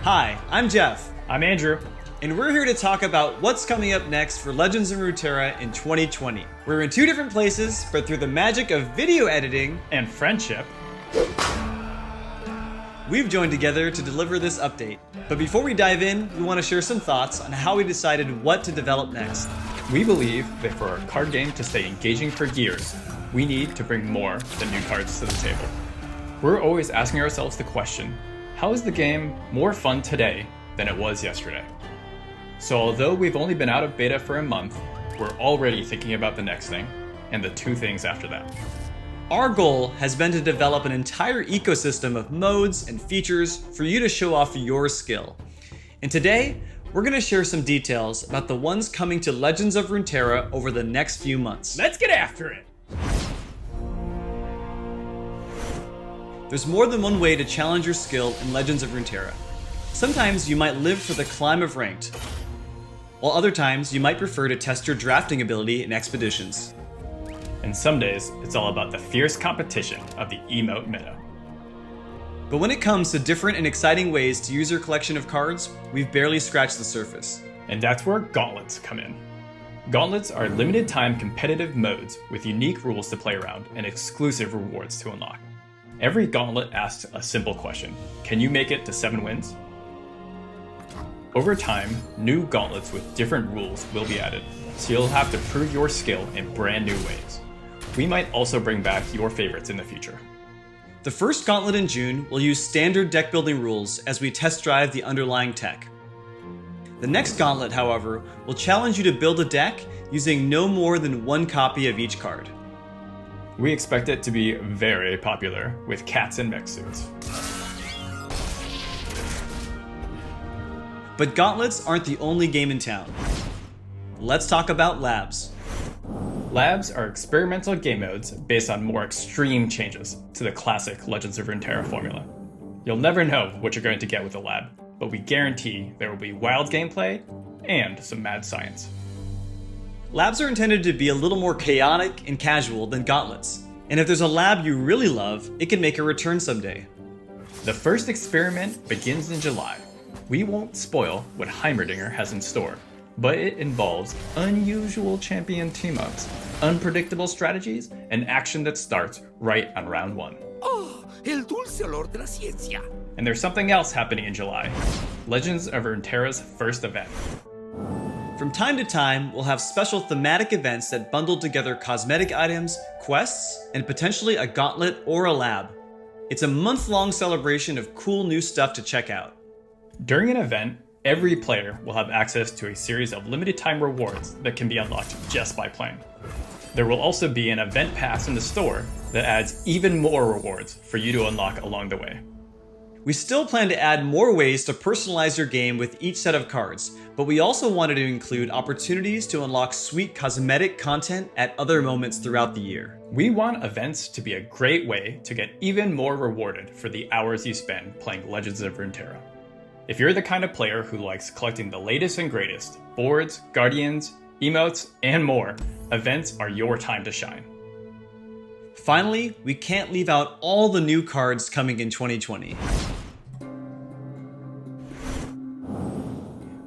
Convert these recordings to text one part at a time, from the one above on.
Hi, I'm Jeff. I'm Andrew. And we're here to talk about what's coming up next for Legends of Runeterra in 2020. We're in two different places, but through the magic of video editing and friendship, we've joined together to deliver this update. But before we dive in, we want to share some thoughts on how we decided what to develop next. We believe that for our card game to stay engaging for years, we need to bring more than new cards to the table. We're always asking ourselves the question, how is the game more fun today than it was yesterday? So although we've only been out of beta for a month, we're already thinking about the next thing, and the two things after that. Our goal has been to develop an entire ecosystem of modes and features for you to show off your skill. And today, we're going to share some details about the ones coming to Legends of Runeterra over the next few months. Let's get after it! There's more than one way to challenge your skill in Legends of Runeterra. Sometimes you might live for the climb of ranked, while other times you might prefer to test your drafting ability in expeditions. And some days, it's all about the fierce competition of the emote meta. But when it comes to different and exciting ways to use your collection of cards, we've barely scratched the surface. And that's where gauntlets come in. Gauntlets are limited time competitive modes with unique rules to play around and exclusive rewards to unlock. Every gauntlet asks a simple question: can you make it to 7 wins? Over time, new gauntlets with different rules will be added, so you'll have to prove your skill in brand new ways. We might also bring back your favorites in the future. The first gauntlet in June will use standard deck building rules as we test drive the underlying tech. The next gauntlet, however, will challenge you to build a deck using no more than one copy of each card. We expect it to be very popular with cats in mech suits. But gauntlets aren't the only game in town. Let's talk about labs. Labs are experimental game modes based on more extreme changes to the classic Legends of Runeterra formula. You'll never know what you're going to get with a lab, but we guarantee there will be wild gameplay and some mad science. Labs are intended to be a little more chaotic and casual than gauntlets, and if there's a lab you really love, it can make a return someday. The first experiment begins in July. We won't spoil what Heimerdinger has in store, but it involves unusual champion team-ups, unpredictable strategies, and action that starts right on round 1. Oh, el dulce olor de la ciencia. And there's something else happening in July: Legends of Runeterra's first event. From time to time, we'll have special thematic events that bundle together cosmetic items, quests, and potentially a gauntlet or a lab. It's a month-long celebration of cool new stuff to check out. During an event, every player will have access to a series of limited time rewards that can be unlocked just by playing. There will also be an event pass in the store that adds even more rewards for you to unlock along the way. We still plan to add more ways to personalize your game with each set of cards, but we also wanted to include opportunities to unlock sweet cosmetic content at other moments throughout the year. We want events to be a great way to get even more rewarded for the hours you spend playing Legends of Runeterra. If you're the kind of player who likes collecting the latest and greatest boards, guardians, emotes, and more, events are your time to shine. Finally, we can't leave out all the new cards coming in 2020.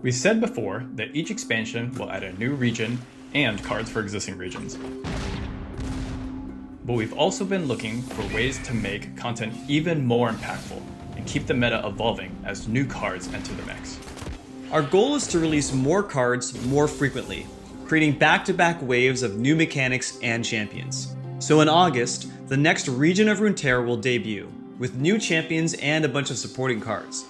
We said before that each expansion will add a new region and cards for existing regions. But we've also been looking for ways to make content even more impactful and keep the meta evolving as new cards enter the mix. Our goal is to release more cards more frequently, creating back-to-back waves of new mechanics and champions. So in August, the next region of Runeterra will debut, with new champions and a bunch of supporting cards.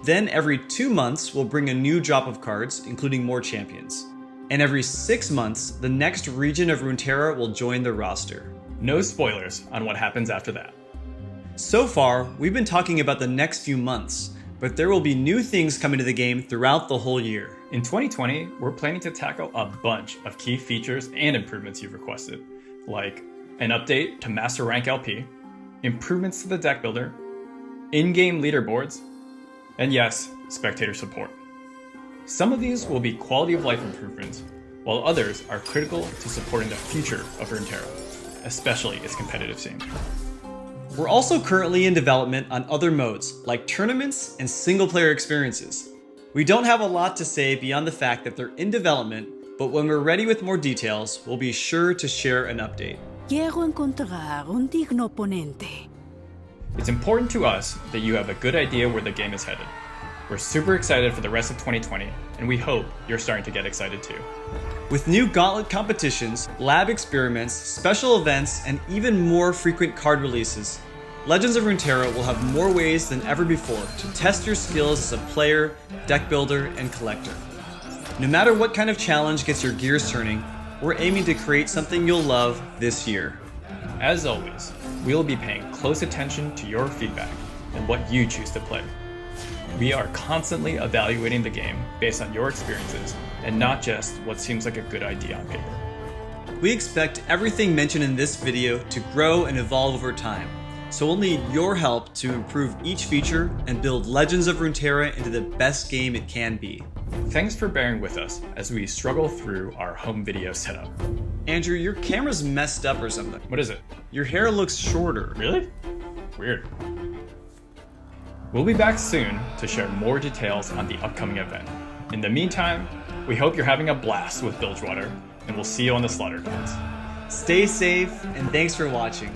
Then every 2 months, we'll bring a new drop of cards, including more champions. And every 6 months, the next region of Runeterra will join the roster. No spoilers on what happens after that. So far, we've been talking about the next few months, but there will be new things coming to the game throughout the whole year. In 2020, we're planning to tackle a bunch of key features and improvements you've requested, like an update to Master Rank LP, improvements to the deck builder, in-game leaderboards, and yes, spectator support. Some of these will be quality of life improvements, while others are critical to supporting the future of Runeterra, especially its competitive scene. We're also currently in development on other modes, like tournaments and single-player experiences. We don't have a lot to say beyond the fact that they're in development, but when we're ready with more details, we'll be sure to share an update. Quiero encontrar un digno oponente. It's important to us that you have a good idea where the game is headed. We're super excited for the rest of 2020, and we hope you're starting to get excited too. With new Gauntlet competitions, lab experiments, special events, and even more frequent card releases, Legends of Runeterra will have more ways than ever before to test your skills as a player, deck builder, and collector. No matter what kind of challenge gets your gears turning, we're aiming to create something you'll love this year. As always, we'll be paying close attention to your feedback and what you choose to play. We are constantly evaluating the game based on your experiences and not just what seems like a good idea on paper. We expect everything mentioned in this video to grow and evolve over time, so we'll need your help to improve each feature and build Legends of Runeterra into the best game it can be. Thanks for bearing with us as we struggle through our home video setup. Andrew, your camera's messed up or something. What is it? Your hair looks shorter. Really? Weird. We'll be back soon to share more details on the upcoming event. In the meantime, we hope you're having a blast with Bilgewater, and we'll see you on the Slaughter Dance. Stay safe, and thanks for watching.